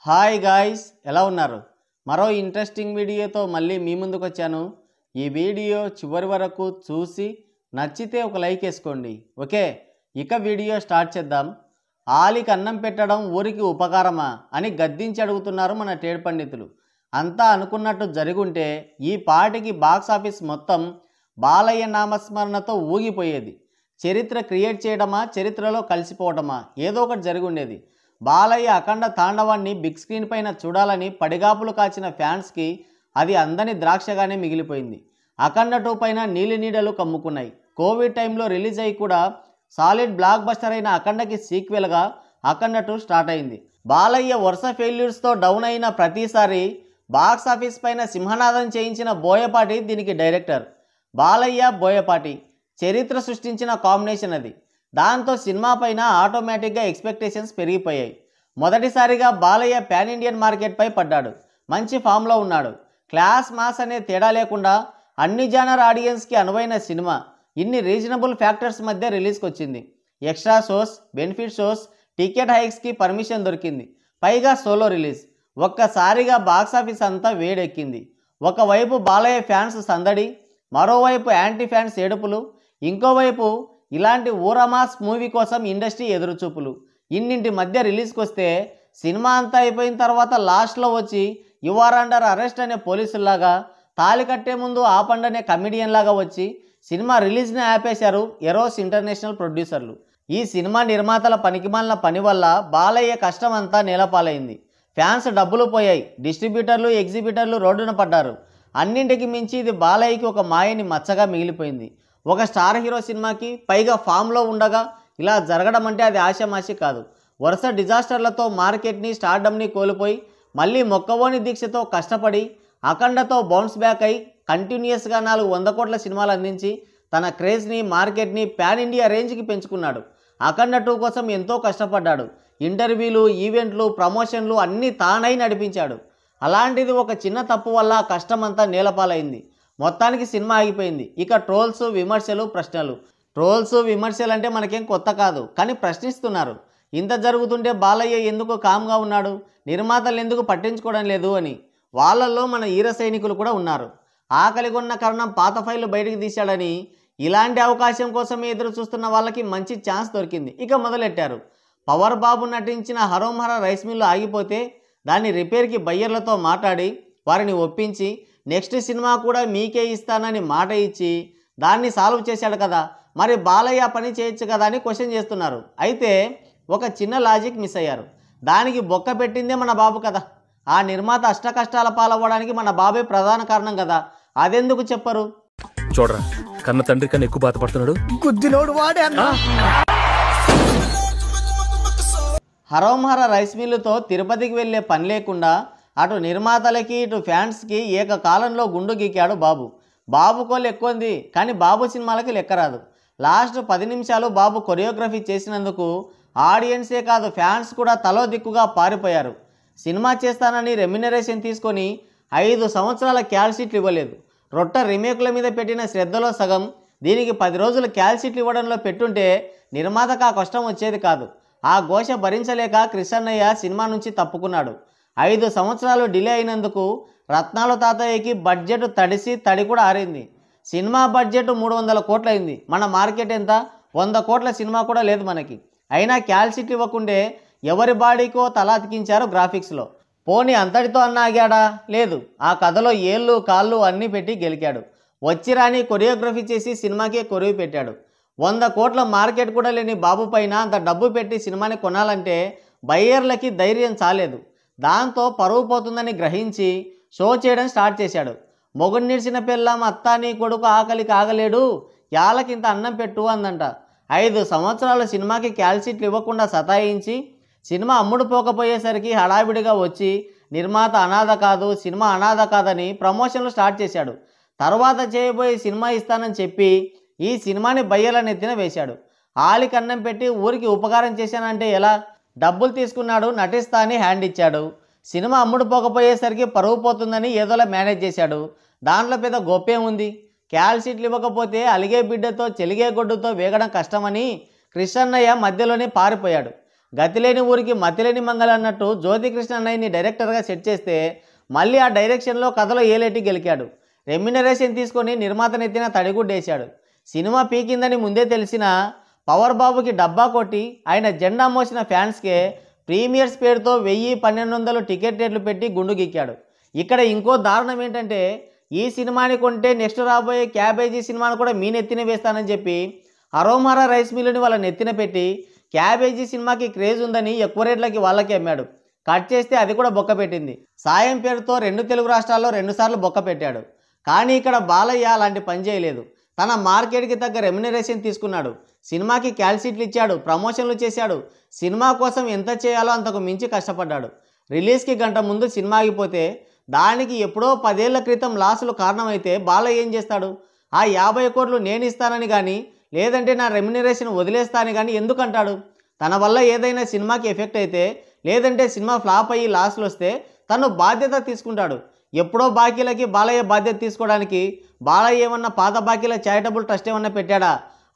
Hi guys, ఎలా ఉన్నారు? మరో ఇంట్రెస్టింగ్ వీడియోతో మళ్ళీ మీ ముందుకు వచ్చాను. ఈ వీడియో చివరి వరకు చూసి నచ్చితే ఒక లైక్ వేసుకోండి. ఓకే, ఇక వీడియో స్టార్ట్ చేద్దాం. ఆలికి అన్నం పెట్టడం ఊరికి ఉపకారమా అని గద్దించి అడుగుతున్నారు మన ట్రేడ్ పండితులు. అంతా అనుకున్నట్టు జరుగుంటే ఈ పాటికి బాక్స్ ఆఫీస్ మొత్తం బాలయ్య నామస్మరణతో ఊగిపోయేది. చరిత్ర క్రియేట్ చేయడమా, చరిత్రలో కలిసిపోవడమా, ఏదో ఒకటి జరిగి ఉండేది. బాలయ్య అఖండ తాండవాన్ని బిగ్ స్క్రీన్ పైన చూడాలని పడిగాపులు కాచిన ఫ్యాన్స్కి అది అందని ద్రాక్షగానే మిగిలిపోయింది. అఖండ 2 పైన నీలి నీడలు కమ్ముకున్నాయి. కోవిడ్ టైంలో రిలీజ్ అయ్యి కూడా సాలిడ్ బ్లాక్ బస్టర్ అయిన అఖండకి సీక్వెల్గా అఖండ 2 స్టార్ట్ అయింది. బాలయ్య వరుస ఫెయిల్యూర్స్తో డౌన్ అయిన ప్రతిసారి బాక్స్ ఆఫీస్ పైన సింహనాదం చేయించిన బోయపాటి దీనికి డైరెక్టర్. బాలయ్య బోయపాటి చరిత్ర సృష్టించిన కాంబినేషన్ అది. దాంతో సినిమా పైన ఆటోమేటిక్గా ఎక్స్పెక్టేషన్స్ పెరిగిపోయాయి. మొదటిసారిగా బాలయ్య పాన్ ఇండియన్ మార్కెట్పై పడ్డాడు. మంచి ఫామ్లో ఉన్నాడు. క్లాస్ మాస్ అనే తేడా లేకుండా అన్ని జానర్ ఆడియన్స్కి అనువైన సినిమా ఇన్ని రీజనబుల్ ఫ్యాక్టర్స్ మధ్య రిలీజ్కి వచ్చింది. Extra shows, benefit shows, ticket హైక్స్కి పర్మిషన్ దొరికింది. పైగా సోలో రిలీజ్. ఒక్కసారిగా బాక్సాఫీస్ అంతా వేడెక్కింది. ఒకవైపు బాలయ్య ఫ్యాన్స్ సందడి, మరోవైపు యాంటీ ఫ్యాన్స్ ఏడుపులు, ఇంకోవైపు ఇలాంటి ఊరమాస్ మూవీ కోసం ఇండస్ట్రీ ఎదురుచూపులు. ఇన్నింటి మధ్య రిలీజ్కి వస్తే సినిమా అంతా అయిపోయిన తర్వాత లాస్ట్లో వచ్చి యు ఆర్ అండర్ అరెస్ట్ అనే పోలీసుల్లాగా, తాళి కట్టే ముందు ఆపండనే కమిడియన్ లాగా వచ్చి సినిమా రిలీజ్ని ఆపేశారు ఎరోస్ ఇంటర్నేషనల్ ప్రొడ్యూసర్లు. ఈ సినిమా నిర్మాతల పనికిమాలిన పని వల్ల బాలయ్య కష్టం అంతా నేలపాలైంది. ఫ్యాన్స్ డబ్బులు పోయాయి. డిస్ట్రిబ్యూటర్లు, ఎగ్జిబిటర్లు రోడ్డున పడ్డారు. అన్నింటికి మించి ఇది బాలయ్యకి ఒక మాయని మచ్చగా మిగిలిపోయింది. ఒక స్టార్ హీరో సినిమాకి పైగా ఫామ్లో ఉండగా ఇలా జరగడం అంటే అది ఆషామాషి కాదు. వరుస డిజాస్టర్లతో మార్కెట్ని, స్టార్డమ్ని కోల్పోయి మళ్ళీ మొక్కవోని దీక్షతో కష్టపడి అఖండతో బౌన్స్ బ్యాక్ అయి కంటిన్యూస్గా 400 కోట్ల సినిమాలు అందించి తన క్రేజ్ని, మార్కెట్ని పాన్ ఇండియా రేంజ్కి పెంచుకున్నాడు. అఖండ 2 కోసం ఎంతో కష్టపడ్డాడు. ఇంటర్వ్యూలు, ఈవెంట్లు, ప్రమోషన్లు అన్నీ తానై నడిపించాడు. అలాంటిది ఒక చిన్న తప్పు వల్ల ఆ కష్టమంతా నేలపాలైంది. మొత్తానికి సినిమా ఆగిపోయింది. ఇక ట్రోల్స్, విమర్శలు, ప్రశ్నలు. ట్రోల్స్, విమర్శలు అంటే మనకేం కొత్త కాదు, కానీ ప్రశ్నిస్తున్నారు. ఇంత జరుగుతుంటే బాలయ్య ఎందుకు కామ్గా ఉన్నాడు, నిర్మాతలు ఎందుకు పట్టించుకోవడం లేదు అని. వాళ్ళల్లో మన ఈర సైనికులు కూడా ఉన్నారు. ఆకలిగొన్న కరణం పాత ఫైళ్ళు బయటకు తీశాడని ఇలాంటి అవకాశం కోసమే ఎదురు చూస్తున్న వాళ్ళకి మంచి ఛాన్స్ దొరికింది. ఇక మొదలెట్టారు. పవర్ బాబు నటించిన హరోంహర రైస్ మిల్లు ఆగిపోతే దాన్ని రిపేర్కి బయ్యర్లతో మాట్లాడి వారిని ఒప్పించి నెక్స్ట్ సినిమా కూడా మీకే ఇస్తానని మాట ఇచ్చి దాన్ని సాల్వ్ చేశాడు కదా, మరి బాలయ్య పని చేయొచ్చు కదా అని క్వశ్చన్ చేస్తున్నారు. అయితే ఒక చిన్న లాజిక్ మిస్ అయ్యారు. దానికి బొక్క పెట్టిందే మన బాబు కదా. ఆ నిర్మాత అష్టకష్టాల పాలవ్వడానికి మన బాబే ప్రధాన కారణం కదా. అదెందుకు చెప్పరు? చూడరా, కన్న తండ్రి కన్నా ఎక్కువ బాధపడుతున్నాడు. గుద్దినోడు వాడే అన్నా. హరోంహర రైస్ మిల్లుతో తిరుపతికి వెళ్ళే పని లేకుండా అటు నిర్మాతలకి, ఇటు ఫ్యాన్స్కి ఏకకాలంలో గుండు గీకాడు బాబు. బాబుకో లెక్కొంది, కానీ బాబు సినిమాలకి లెక్కరాదు. లాస్ట్ 10 నిమిషాలు బాబు కొరియోగ్రఫీ చేసినందుకు ఆడియన్సే కాదు, ఫ్యాన్స్ కూడా తలో దిక్కుగా పారిపోయారు. సినిమా చేస్తానని రెమ్యునరేషన్ తీసుకొని 5 సంవత్సరాల క్యాల్షీట్లు ఇవ్వలేదు. రొట్ట రీమేకుల మీద పెట్టిన శ్రద్ధలో సగం దీనికి 10 రోజులు క్యాల్షీట్లు ఇవ్వడంలో పెట్టుంటే నిర్మాతకు ఆ కష్టం వచ్చేది కాదు. ఆ ఘోష భరించలేక కృష్ణయ్య సినిమా నుంచి తప్పుకున్నాడు. 5 సంవత్సరాలు డిలే అయినందుకు రత్నాల తాతయ్యకి బడ్జెట్ తడిసి తడి కూడా ఆరింది. సినిమా బడ్జెట్ 300 కోట్లు అయింది. మన మార్కెట్ ఎంత? 100 కోట్ల సినిమా కూడా లేదు మనకి. అయినా క్యాల్షీట్లు ఇవ్వకుండే ఎవరి బాడీకో తల అతికించారు గ్రాఫిక్స్లో. పోనీ అంతటితో అన్న ఆగాడా? లేదు. ఆ కథలో ఏళ్ళు కాళ్ళు అన్నీ పెట్టి గెలికాడు. వచ్చిరాని కొరియోగ్రఫీ చేసి సినిమాకే కొరివి పెట్టాడు. 100 కోట్ల మార్కెట్ కూడా లేని బాబు పైన అంత డబ్బు పెట్టి సినిమాని కొనాలంటే బయ్యర్లకి ధైర్యం చాలేదు. దాంతో పరువు పోతుందని గ్రహించి షో చేయడం స్టార్ట్ చేశాడు. మొగుడు నిడిచిన పిల్లం అత్తాని కొడుకు ఆకలికి ఆగలేడు, యాలకింత అన్నం పెట్టు అందంట. 5 సంవత్సరాల సినిమాకి క్యాల్షీట్లు ఇవ్వకుండా సతాయించి సినిమా అమ్ముడు పోకపోయేసరికి హడావిడిగా వచ్చి నిర్మాత అనాథ కాదు, సినిమా అనాథ కాదని ప్రమోషన్లు స్టార్ట్ చేశాడు. తర్వాత చేయబోయే సినిమా ఇస్తానని చెప్పి ఈ సినిమాని బయ్యల నెత్తిన వేశాడు. ఆలికి అన్నం పెట్టి ఊరికి ఉపకారం చేశానంటే ఎలా? డబ్బులు తీసుకున్నాడు, నటిస్తా అని హ్యాండ్ ఇచ్చాడు. సినిమా అమ్ముడు పోకపోయేసరికి పరువు పోతుందని ఏదోలా మేనేజ్ చేశాడు. దాంట్లో పెద్ద గొప్పే ఉంది. క్యాల్షీట్లు ఇవ్వకపోతే అలిగే బిడ్డతో చెలిగే గొడ్డుతో వేగడం కష్టమని కృష్ణయ్య మధ్యలోనే పారిపోయాడు. గతిలేని ఊరికి మతిలేని మంగళ అన్నట్టు జ్యోతికృష్ణ అన్నయ్యని డైరెక్టర్గా సెట్ చేస్తే మళ్ళీ ఆ డైరెక్షన్లో కథలో ఏలేటి గెలికాడు. రెమ్యునరేషన్ తీసుకొని నిర్మాతనెత్తిన తడిగుడ్డేశాడు. సినిమా పీకిందని ముందే తెలిసిన పవర్ బాబుకి డబ్బా కొట్టి ఆయన జెండా మోసిన ఫ్యాన్స్కే ప్రీమియర్స్ పేరుతో 1000-1200 టికెట్ రేట్లు పెట్టి గుండు గిక్కాడు. ఇక్కడ ఇంకో దారుణం ఏంటంటే ఈ సినిమాని కొంటే నెక్స్ట్ రాబోయే క్యాబేజీ సినిమాను కూడా మీ నెత్తిన వేస్తానని చెప్పి అరోమారా రైస్ మిల్లుని వాళ్ళ నెత్తిన పెట్టి క్యాబేజీ సినిమాకి క్రేజ్ ఉందని ఎక్కువ రేట్లకి వాళ్ళకి అమ్మాడు. కట్ చేస్తే అది కూడా బొక్క పెట్టింది. సాయం పేరుతో 2 తెలుగు రాష్ట్రాల్లో 2 సార్లు బొక్క పెట్టాడు. కానీ ఇక్కడ బాలయ్య అలాంటి పని చేయలేదు. తన మార్కెట్కి తగ్గ రెమ్యునరేషన్ తీసుకున్నాడు. సినిమాకి క్యాల్సీట్లు ఇచ్చాడు, ప్రమోషన్లు చేశాడు. సినిమా కోసం ఎంత చేయాలో అంతకు మించి కష్టపడ్డాడు. రిలీజ్కి గంట ముందు సినిమా ఆగిపోతే దానికి ఎప్పుడో 10 ఏళ్ల క్రితం లాసులు కారణమైతే బాలయ్య ఏం చేస్తాడు? ఆ 50 కోట్లు నేను ఇస్తానని కానీ లేదంటే నా రెమ్యునరేషన్ వదిలేస్తానని కానీ ఎందుకంటాడు? తన వల్ల ఏదైనా సినిమాకి ఎఫెక్ట్ అయితే లేదంటే సినిమా ఫ్లాప్ అయ్యి లాస్లు వస్తే తను బాధ్యత తీసుకుంటాడు. ఎప్పుడో బాకీలకి బాలయ్య బాధ్యత తీసుకోవడానికి బాలయ్య ఏమన్నా పాత బాకీల చారిటబుల్ ట్రస్ట్ ఏమన్నా పెట్టాడా?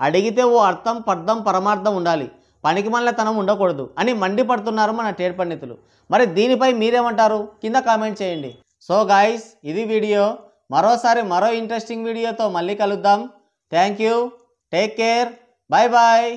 అడిగితే ఓ అర్థం పర్థం పరమార్థం ఉండాలి, పనికిమాలినతనం ఉండకూడదు అని మండిపడుతున్నారు మన ట్రేడ్ పండితులు. మరి దీనిపై మీరేమంటారు? కింద కామెంట్ చేయండి. సో గాయ్స్, ఇది వీడియో. మరోసారి మరో ఇంట్రెస్టింగ్ వీడియోతో మళ్ళీ కలుద్దాం. Thank you, take care, bye bye.